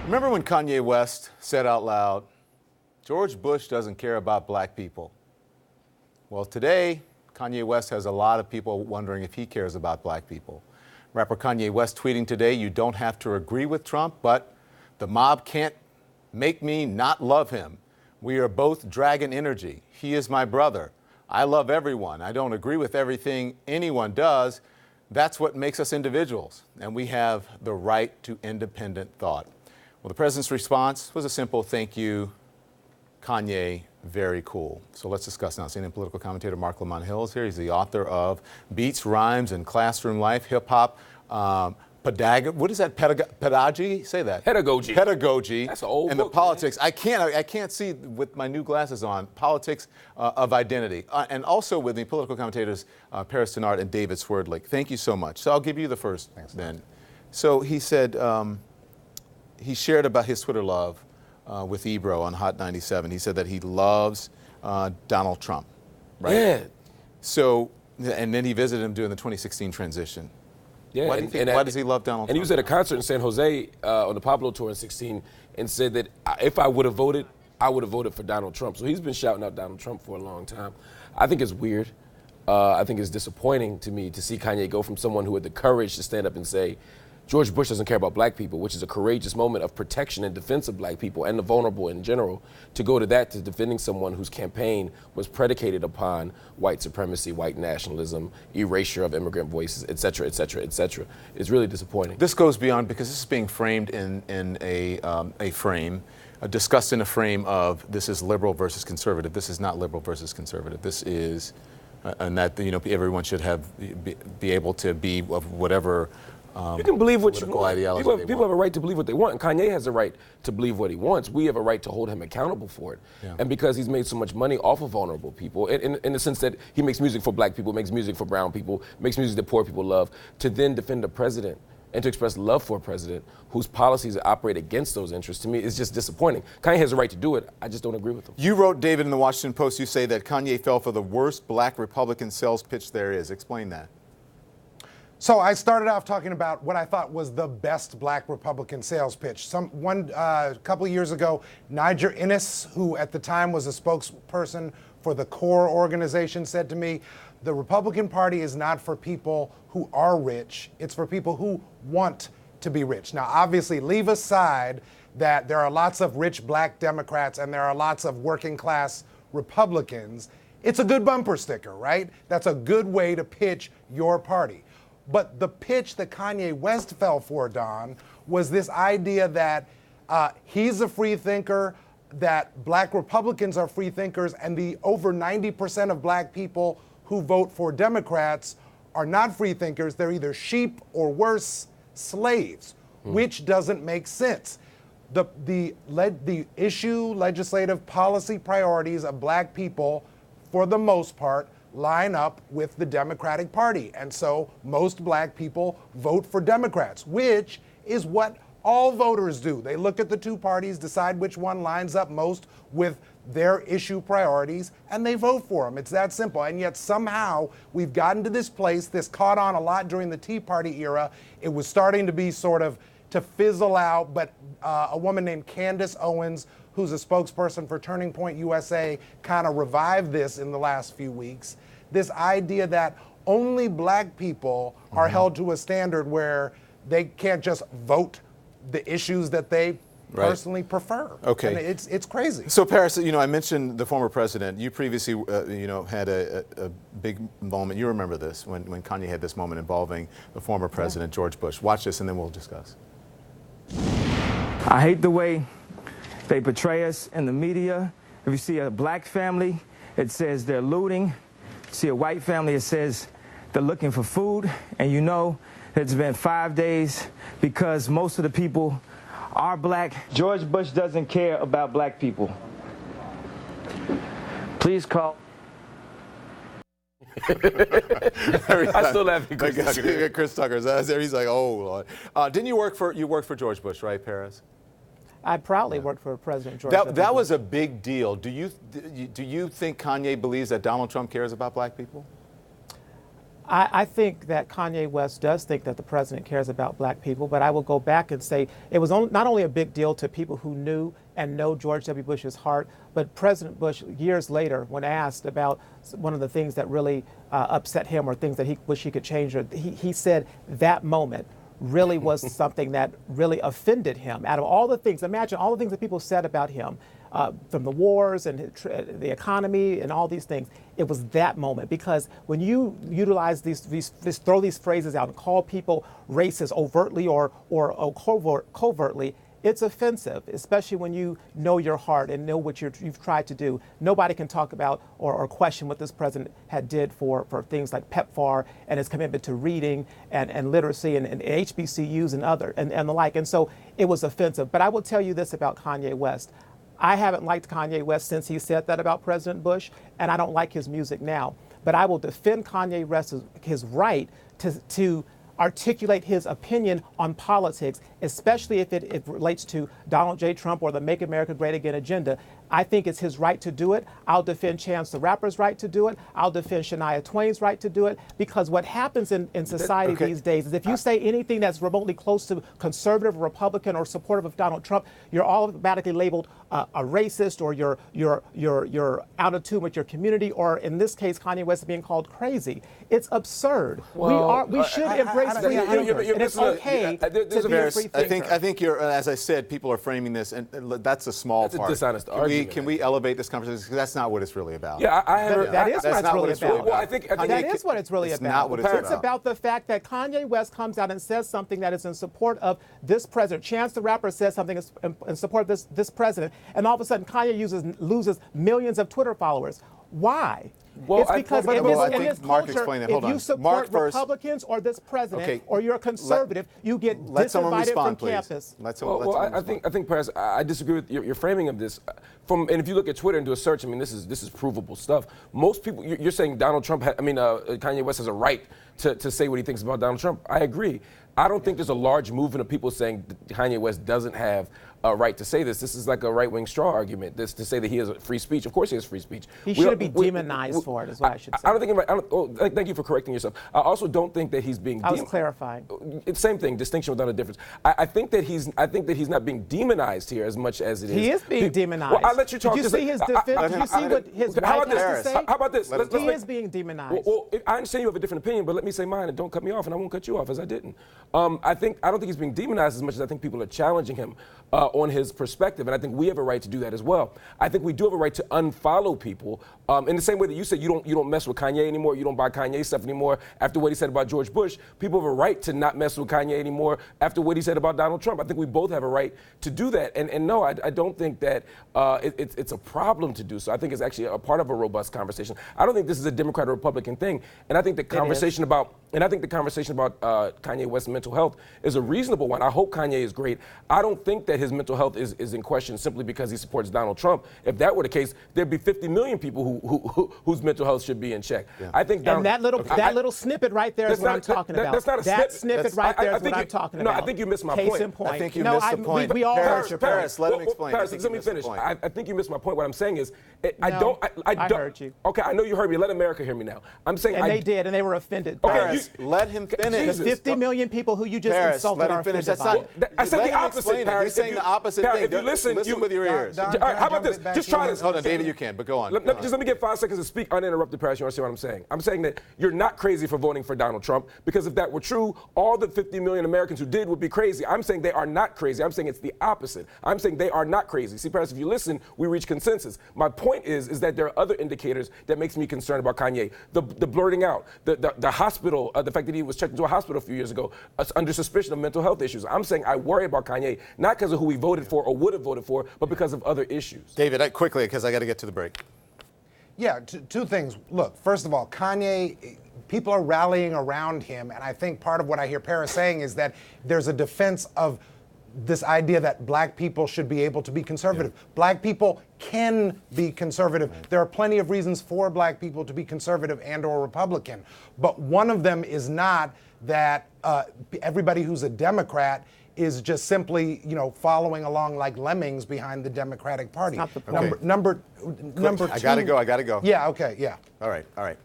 Remember when Kanye West said out loud, George Bush doesn't care about black people? Well, today, Kanye West has a lot of people wondering if he cares about black people. Rapper Kanye West tweeting today, you don't have to agree with Trump, but the mob can't make me not love him. We are both dragon energy. He is my brother. I love everyone. I don't agree with everything anyone does. That's what makes us individuals, and we have the right to independent thought. Well, the president's response was a simple thank you, Kanye, very cool. So let's discuss now. CNN political commentator Mark Lamont Hill is here. He's the author of Beats, Rhymes, and Classroom Life, Hip Hop, what is that? Pedagogy? Say that. Pedagogy. Pedagogy. That's an old and book, the politics. Man. I can't see with my new glasses on. Politics of identity. And also with the political commentators Paris Denard and David Swerdlick. Thank you so much. So I'll give you the first. Thanks, then. So he said he shared about his Twitter love with Ebro on Hot 97. He said that he loves Donald Trump. Right? Yeah. So and then he visited him during the 2016 transition. Yeah, why does he love Donald Trump? And he was at a concert in San Jose on the Pablo Tour in 2016 and said that if I would have voted, I would have voted for Donald Trump. So he's been shouting out Donald Trump for a long time. I think it's weird. I think it's disappointing to me to see Kanye go from someone who had the courage to stand up and say, George Bush doesn't care about black people, which is a courageous moment of protection and defense of black people and the vulnerable in general, to go to that, to defending someone whose campaign was predicated upon white supremacy, white nationalism, erasure of immigrant voices, et cetera, et cetera, et cetera. It's really disappointing. This goes beyond, because this is being framed in a frame, discussed in a frame of this is liberal versus conservative. This is not liberal versus conservative. This is, and that, you know, everyone should be able to be of whatever. You can believe what you want. People have a right to believe what they want, and Kanye has a right to believe what he wants. We have a right to hold him accountable for it. Yeah. And because he's made so much money off of vulnerable people, in the sense that he makes music for black people, makes music for brown people, makes music that poor people love, to then defend a president and to express love for a president whose policies operate against those interests, to me, is just disappointing. Kanye has a right to do it. I just don't agree with him. You wrote, David, in the Washington Post, you say that Kanye fell for the worst black Republican sales pitch there is. Explain that. So I started off talking about what I thought was the best black Republican sales pitch. A couple of years ago, Niger Innis, who at the time was a spokesperson for the CORE organization, said to me, the Republican Party is not for people who are rich, it's for people who want to be rich. Now, obviously, leave aside that there are lots of rich black Democrats and there are lots of working class Republicans. It's a good bumper sticker, right? That's a good way to pitch your party. But the pitch that Kanye West fell for, Don, was this idea that he's a free thinker, that black Republicans are free thinkers, and the over 90% of black people who vote for Democrats are not free thinkers. They're either sheep or worse, slaves, which doesn't make sense. The legislative policy priorities of black people, for the most part, line up with the Democratic Party. And so most black people vote for Democrats, which is what all voters do. They look at the two parties, decide which one lines up most with their issue priorities, and they vote for them. It's that simple. And yet somehow we've gotten to this place. This caught on a lot during the Tea Party era. It was starting to be sort of to fizzle out, but a woman named Candace Owens, who's a spokesperson for Turning Point USA, kind of revived this in the last few weeks. This idea that only black people are held to a standard where they can't just vote the issues that they personally prefer. Okay. And it's crazy. So Paris, you know, I mentioned the former president. You previously, had a big moment. You remember this when Kanye had this moment involving the former president, George Bush. Watch this and then we'll discuss. I hate the way they portray us in the media. If you see a black family, it says they're looting. See a white family, it says they're looking for food. And you know it's been 5 days because most of the people are black. George Bush doesn't care about black people. Please call. I still laugh at Chris Tucker. Chris Tucker's there. He's like, oh, Lord. Didn't you work for George Bush, right, Paris? I proudly worked for President George. That was a big deal. Do you think Kanye believes that Donald Trump cares about black people? I think that Kanye West does think that the president cares about black people, but I will go back and say it was not only a big deal to people who knew and know George W. Bush's heart, but President Bush, years later, when asked about one of the things that really upset him or things that he wish he could change, he said that moment really was something that really offended him. Out of all the things, imagine all the things that people said about him, from the wars and the economy and all these things, it was that moment. Because when you utilize throw these phrases out and call people racist overtly or covertly, it's offensive, especially when you know your heart and know what you've tried to do. Nobody can talk about or question what this president had did for things like PEPFAR and his commitment to reading and literacy and HBCUs and the like. And so it was offensive. But I will tell you this about Kanye West. I haven't liked Kanye West since he said that about President Bush, and I don't like his music now. But I will defend Kanye West his right to articulate his opinion on politics, especially if it relates to Donald J. Trump or the Make America Great Again agenda. I think it's his right to do it. I'll defend Chance the Rapper's right to do it. I'll defend Shania Twain's right to do it. Because what happens in society these days is if you say anything that's remotely close to conservative, Republican, or supportive of Donald Trump, you're automatically labeled a racist, or you're out of tune with your community, or in this case, Kanye West is being called crazy. It's absurd. We should embrace free thinking, and it's okay to be a free thinker. I think you're, as I said, people are framing this, and that's a small part. That's a dishonest argument. Can we elevate this conversation? Because that's not what it's really about. Yeah, that is what it's really about. Well, I think that is what it's really about. Not what it's about. It's about the fact that Kanye West comes out and says something that is in support of this president. Chance the Rapper says something in support of this president, and all of a sudden Kanye loses millions of Twitter followers. Why? Well, it's because in this Mark culture, explained it. Hold if you on. support Mark first. Republicans or this president, Okay. or you're a conservative, you get Let someone disinvited respond, from please. campus. I think perhaps I disagree with your framing of this. And if you look at Twitter and do a search, I mean, this is provable stuff. Most people, you're saying Donald Trump, Kanye West has a right to say what he thinks about Donald Trump. I agree. I don't think there's a large movement of people saying Kanye West doesn't have a right to say this. This is like a right-wing straw argument. This to say that he has free speech. Of course, he has free speech. He shouldn't be demonized for it, is what I should say. I don't think. Thank you for correcting yourself. I also don't think that he's being. I was clarifying. It's same thing. Distinction without a difference. I think that he's not being demonized here as much as it is. He is being demonized. Well, I'll let you talk. Did you see his defense? Did you see what his right has to say? How about this? He is being demonized. Well, I understand you have a different opinion, but let me say mine and don't cut me off, and I won't cut you off as I didn't. I don't think he's being demonized as much as I think people are challenging him on his perspective, and I think we have a right to do that as well. I think we do have a right to unfollow people in the same way that you said you don't mess with Kanye anymore, you don't buy Kanye stuff anymore after what he said about George Bush. People have a right to not mess with Kanye anymore after what he said about Donald Trump. I think we both have a right to do that, and no, I don't think that it's a problem to do so. I think it's actually a part of a robust conversation. I don't think this is a Democrat or Republican thing, and I think the conversation about Kanye West's mental health is a reasonable one. I hope Kanye is great. I don't think that his mental health is in question simply because he supports Donald Trump. If that were the case, there'd be 50 million people whose mental health should be in check. Yeah. I think that little snippet right there is what I'm talking about. That's not a snippet right there is what I'm talking about. No, I think you missed my Case point. in point. I think you missed the point. We all heard your point. Paris, let him explain. Paris, let me finish. I think you missed my point. What I'm saying is, I heard you. Okay, I know you heard me. Let America hear me now. I'm saying they did, and they were offended. Okay, Paris, let him finish. The 50 million people who you just insulted are offended by it. I said the opposite, Paris. He's saying the opposite thing. If you listen with your ears. All right, how about this? Just try this. Hold on, David, you can, but go on. Just let me get 5 seconds to speak uninterrupted, Paris. You understand what I'm saying? I'm saying that you're not crazy for voting for Donald Trump, because if that were true, all the 50 million Americans who did would be crazy. I'm saying they are not crazy. I'm saying it's the opposite. I'm saying they are not crazy. See, Paris, if you listen, we reach consensus. My point is that there are other indicators that makes me concerned about Kanye. The blurting out, the hospital, the fact that he was checked into a hospital a few years ago under suspicion of mental health issues. I'm saying I worry about Kanye, not because of who he voted for or would have voted for, but because of other issues. David, quickly, because I got to get to the break. Yeah, two things. Look, first of all, Kanye, people are rallying around him, and I think part of what I hear Paris saying is that there's a defense of this idea that black people should be able to be conservative. Yeah. Black people can be conservative. Right. There are plenty of reasons for black people to be conservative and or Republican, but one of them is not that everybody who's a Democrat is just simply, following along like lemmings behind the Democratic Party. Not the point. Number two. I gotta go. Yeah. Okay. Yeah. All right.